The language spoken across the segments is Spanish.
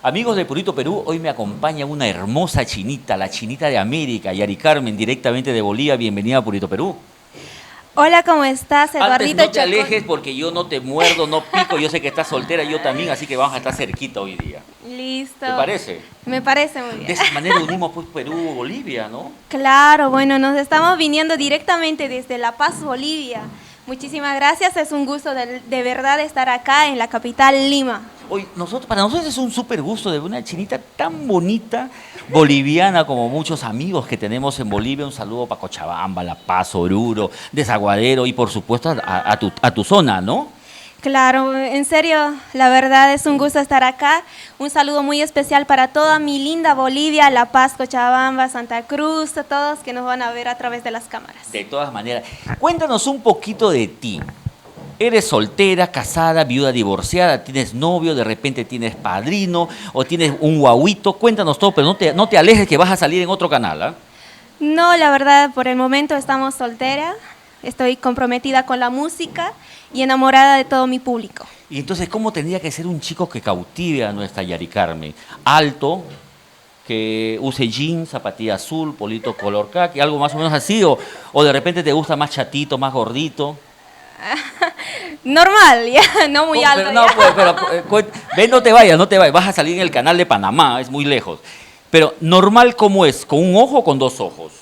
Amigos de Purito Perú, hoy me acompaña una hermosa chinita, la chinita de América, Yari Carmen, directamente de Bolivia. Bienvenida a Purito Perú. Hola, ¿cómo estás, Antes Eduardito no te Chacón? alejes porque yo no te muerdo, no pico. Yo sé que estás soltera, yo también, así que vamos a estar cerquita hoy día. Listo. ¿Te parece? Me parece muy De bien. esa manera unimos pues Perú-Bolivia, ¿no? Claro, bueno, nos estamos viniendo directamente desde La Paz, Bolivia. Muchísimas gracias, es un gusto de verdad estar acá en la capital, Lima. Hoy, para nosotros es un súper gusto de ver una chinita tan bonita, boliviana, como muchos amigos que tenemos en Bolivia. Un saludo para Cochabamba, La Paz, Oruro, Desaguadero y por supuesto a tu zona, ¿no? Claro, en serio, la verdad es un gusto estar acá. Un saludo muy especial para toda mi linda Bolivia, La Paz, Cochabamba, Santa Cruz, a todos que nos van a ver a través de las cámaras. De todas maneras, cuéntanos un poquito de ti. ¿Eres soltera, casada, viuda, divorciada? ¿Tienes novio? ¿De repente tienes padrino? ¿O tienes un guauito? Cuéntanos todo, pero no te alejes que vas a salir en otro canal, ¿ah? No, la verdad, por el momento estamos solteras. Estoy comprometida con la música y enamorada de todo mi público. Y entonces, ¿cómo tendría que ser un chico que cautive a nuestra Yari Carmen? Alto, que use jeans, zapatilla azul, polito color khaki, algo más o menos así, o de repente te gusta más chatito, más gordito. Normal, ya, no muy alto. Pero, no, pues, ven, no te vayas, vas a salir en el canal de Panamá, es muy lejos. Pero normal, ¿cómo es? ¿Con un ojo o con dos ojos?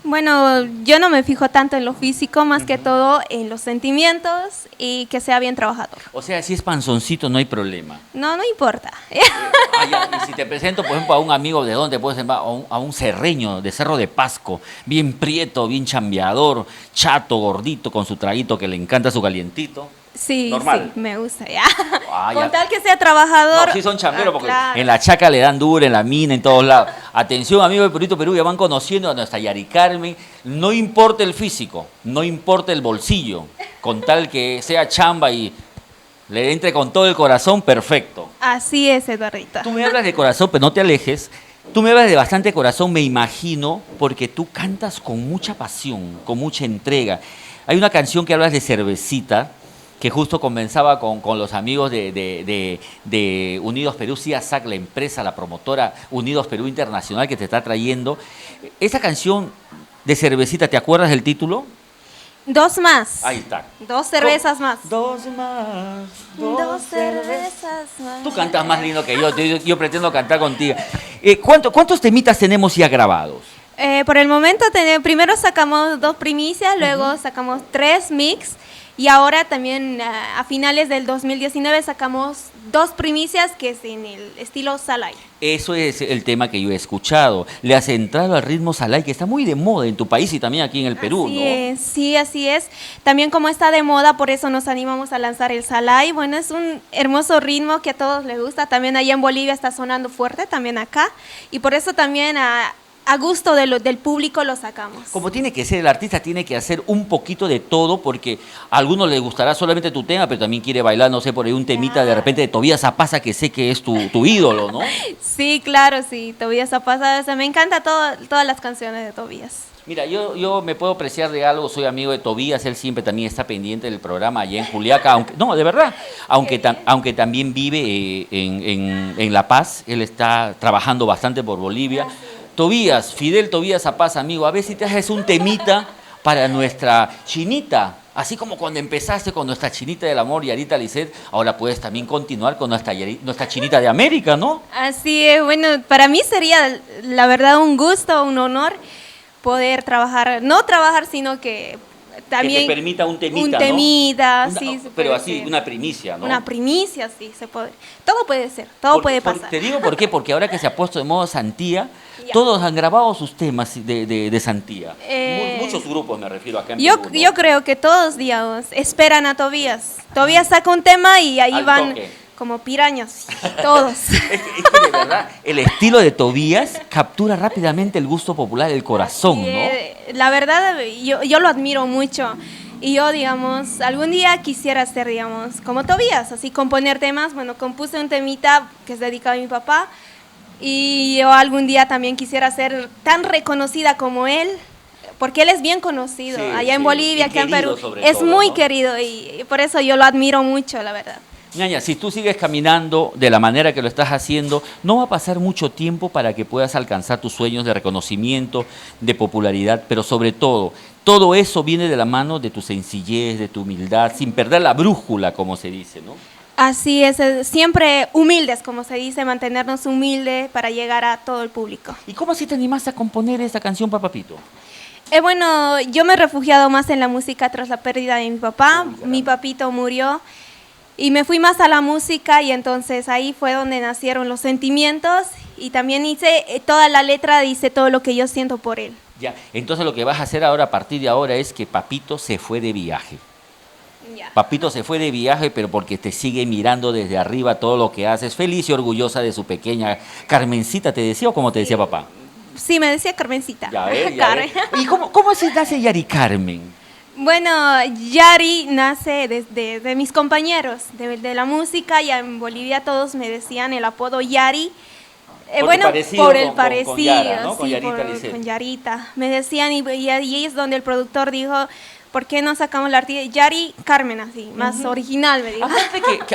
Bueno, yo no me fijo tanto en lo físico, más que todo en los sentimientos y que sea bien trabajador. O sea, si es panzoncito no hay problema. No, no importa. Ya. Y si te presento, por ejemplo, a un amigo de dónde puedes ir, a un cerreño de Cerro de Pasco, bien prieto, bien chambeador, chato, gordito, con su traguito que le encanta su calientito. Sí, Normal. sí, me gusta, ya. Ya. Con tal que sea trabajador. No, sí son chamberos porque claro. en la chaca le dan duro, en la mina, en todos lados. Atención, amigos de Purito Perú, ya van conociendo a nuestra Yari Carmen. No importa el físico, no importa el bolsillo, con tal que sea chamba y le entre con todo el corazón, perfecto. Así es, Eduardito. Tú me hablas de corazón, pero no te alejes. Tú me hablas de bastante corazón, me imagino, porque tú cantas con mucha pasión, con mucha entrega. Hay una canción que hablas de cervecita, que justo comenzaba con los amigos de Unidos Perú, CIASAC, la empresa, la promotora Unidos Perú Internacional que te está trayendo. Esa canción de cervecita, ¿te acuerdas del título? Dos más. Ahí está. Dos cervezas más. Dos más. Dos cervezas más. Tú cantas más lindo que yo pretendo cantar contigo. ¿Cuántos temitas tenemos ya grabados? Por el momento, primero sacamos 2 primicias, luego sacamos 3 mix y ahora también a finales del 2019 sacamos 2 primicias que es en el estilo Salai. Eso es el tema que yo he escuchado. Le has entrado al ritmo Salai, que está muy de moda en tu país y también aquí en el Perú, Así ¿no? es, sí, así es. También como está de moda, por eso nos animamos a lanzar el Salai. Bueno, es un hermoso ritmo que a todos les gusta. También allá en Bolivia está sonando fuerte, también acá. Y por eso también a gusto del público lo sacamos. Como tiene que ser, el artista tiene que hacer un poquito de todo porque a algunos les gustará solamente tu tema, pero también quiere bailar, no sé, por ahí un temita de repente de Tobías Zapasa, que sé que es tu ídolo, ¿no? Sí, claro, sí, Tobías Zapasa, me encanta todas las canciones de Tobías. Mira, yo me puedo apreciar de algo, soy amigo de Tobías, él siempre también está pendiente del programa allá en Juliaca, no, de verdad, aunque también vive en La Paz, él está trabajando bastante por Bolivia. Tobías, Fidel Tobías Zapasa, amigo, a ver si te haces un temita para nuestra chinita. Así como cuando empezaste con nuestra chinita del amor, Yarita Lisset, ahora puedes también continuar con nuestra chinita de América, ¿no? Así es, bueno, para mí sería la verdad un gusto, un honor poder trabajar, no trabajar, sino que también... Que te permita un temita, un ¿no? temita, sí. Pero así, una primicia, ¿no? Una primicia, sí, se puede. Todo puede ser, todo puede pasar. Te digo por qué, porque ahora que se ha puesto de moda Santía, todos han grabado sus temas de Santía. Muchos grupos me refiero acá en Perú, ¿no? Yo creo que todos, digamos, esperan a Tobías. Tobías saca un tema y ahí Al van toque. como pirañas, todos. Es que de verdad, el estilo de Tobías captura rápidamente el gusto popular, el corazón, ¿no? La verdad, yo lo admiro mucho. Y yo, digamos, algún día quisiera ser, digamos, como Tobías, así componer temas. Bueno, compuse un temita que es dedicado a mi papá. Y yo algún día también quisiera ser tan reconocida como él, porque él es bien conocido, Sí, allá en sí, Bolivia, y acá en querido Perú. sobre Es todo, muy ¿no? querido y por eso yo lo admiro mucho, la verdad. Ñaña, si tú sigues caminando de la manera que lo estás haciendo, no va a pasar mucho tiempo para que puedas alcanzar tus sueños de reconocimiento, de popularidad, pero sobre todo eso viene de la mano de tu sencillez, de tu humildad, sin perder la brújula, como se dice, ¿no? Así es, siempre humildes, como se dice, mantenernos humildes para llegar a todo el público. ¿Y cómo así te animaste a componer esta canción, Papapito? Bueno, yo me he refugiado más en la música tras la pérdida de mi papá. Mi papito murió y me fui más a la música y entonces ahí fue donde nacieron los sentimientos y también hice toda la letra, dice todo lo que yo siento por él. Ya, entonces lo que vas a hacer ahora, a partir de ahora, es que Papito se fue de viaje. Ya. Papito se fue de viaje, pero porque te sigue mirando desde arriba todo lo que haces, feliz y orgullosa de su pequeña Carmencita, ¿te decía o como te decía papá? Sí, me decía Carmencita. Ya ves, ya ves. ¿Y cómo se nace Yari Carmen? Bueno, Yari nace de mis compañeros de la música, y en Bolivia todos me decían el apodo Yari. Bueno, por el parecido, con Yara, ¿no? sí, Con Yarita Lisset. con Yarita. Me decían, y ahí es donde el productor dijo, ¿por qué no sacamos la artista Yari Carmen así, más original, me dijo?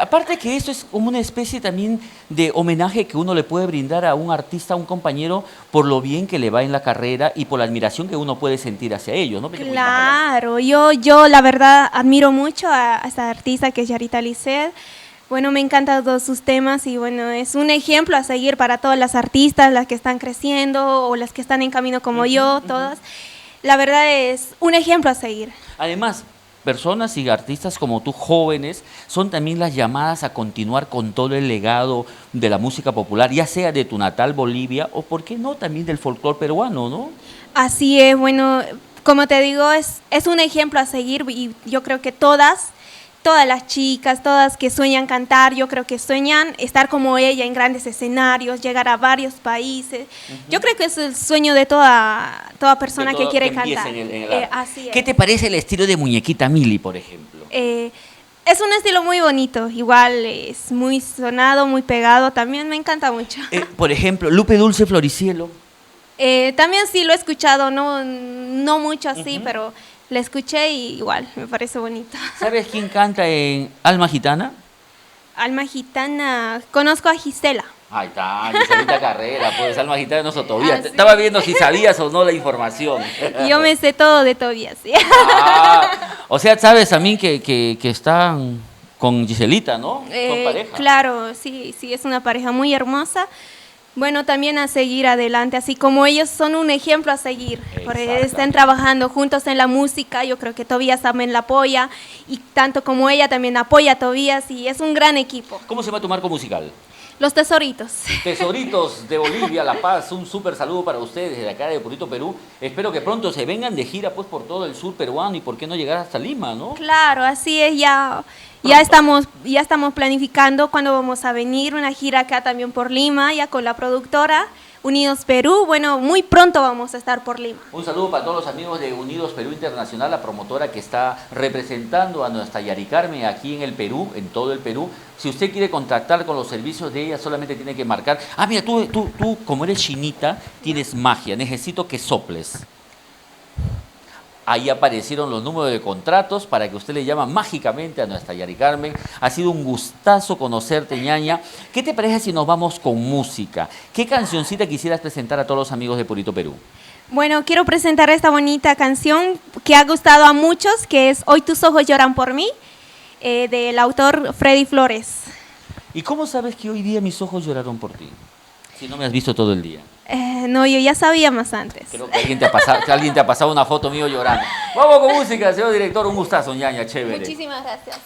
Aparte que esto es como una especie también de homenaje que uno le puede brindar a un artista, a un compañero, por lo bien que le va en la carrera y por la admiración que uno puede sentir hacia ellos, ¿no? Claro, yo la verdad admiro mucho a esta artista que es Yarita Lisset. Bueno, me encantan todos sus temas y bueno, es un ejemplo a seguir para todas las artistas, las que están creciendo o las que están en camino como yo, todas. La verdad es un ejemplo a seguir. Además, personas y artistas como tú, jóvenes, son también las llamadas a continuar con todo el legado de la música popular, ya sea de tu natal Bolivia o, ¿por qué no?, también del folclore peruano, ¿no? Así es, bueno, como te digo, es un ejemplo a seguir y yo creo que todas las chicas, todas que sueñan cantar, yo creo que sueñan estar como ella en grandes escenarios, llegar a varios países. Yo creo que es el sueño de toda persona que quiere cantar. Así es. ¿Qué te parece el estilo de Muñequita Mili, por ejemplo? Es un estilo muy bonito, igual es muy sonado, muy pegado, también me encanta mucho. Por ejemplo, Lupe Dulce Floricielo. También sí lo he escuchado, no mucho así, pero la escuché y igual, me parece bonito. ¿Sabes quién canta en Alma Gitana? Alma Gitana, conozco a Gisela. Ahí está, Giselita Carrera, pues Alma Gitana no es Tobías. Ah, sí. Estaba viendo si sabías o no la información. Yo me sé todo de Tobías, sí. O sea, sabes también que están con Giselita, ¿no? Son pareja. Claro, sí, es una pareja muy hermosa. Bueno, también a seguir adelante, así como ellos son un ejemplo a seguir, porque están trabajando juntos en la música, yo creo que Tobías también la apoya, y tanto como ella también apoya a Tobías, y es un gran equipo. ¿Cómo se llama tu marco musical? Los Tesoritos. Tesoritos de Bolivia, La Paz, un súper saludo para ustedes desde acá de Purito, Perú. Espero que pronto se vengan de gira pues por todo el sur peruano y por qué no llegar hasta Lima, ¿no? Claro, así es, ya estamos planificando cuándo vamos a venir, una gira acá también por Lima, ya con la productora Unidos Perú. Bueno, muy pronto vamos a estar por Lima. Un saludo para todos los amigos de Unidos Perú Internacional, la promotora que está representando a nuestra Yari Carmen aquí en el Perú, en todo el Perú. Si usted quiere contactar con los servicios de ella, solamente tiene que marcar. Ah, mira, tú como eres chinita, tienes magia. Necesito que soples. Ahí aparecieron los números de contratos para que usted le llame mágicamente a nuestra Yari Carmen. Ha sido un gustazo conocerte, ñaña. ¿Qué te parece si nos vamos con música? ¿Qué cancioncita quisieras presentar a todos los amigos de Purito Perú? Bueno, quiero presentar esta bonita canción que ha gustado a muchos, que es Hoy tus ojos lloran por mí, del autor Freddy Flores. ¿Y cómo sabes que hoy día mis ojos lloraron por ti? Si no me has visto todo el día. No, yo ya sabía más antes. Creo que alguien te ha pasado una foto mío llorando. Vamos con música, señor director. Un gustazo, ñaña, chévere. Muchísimas gracias.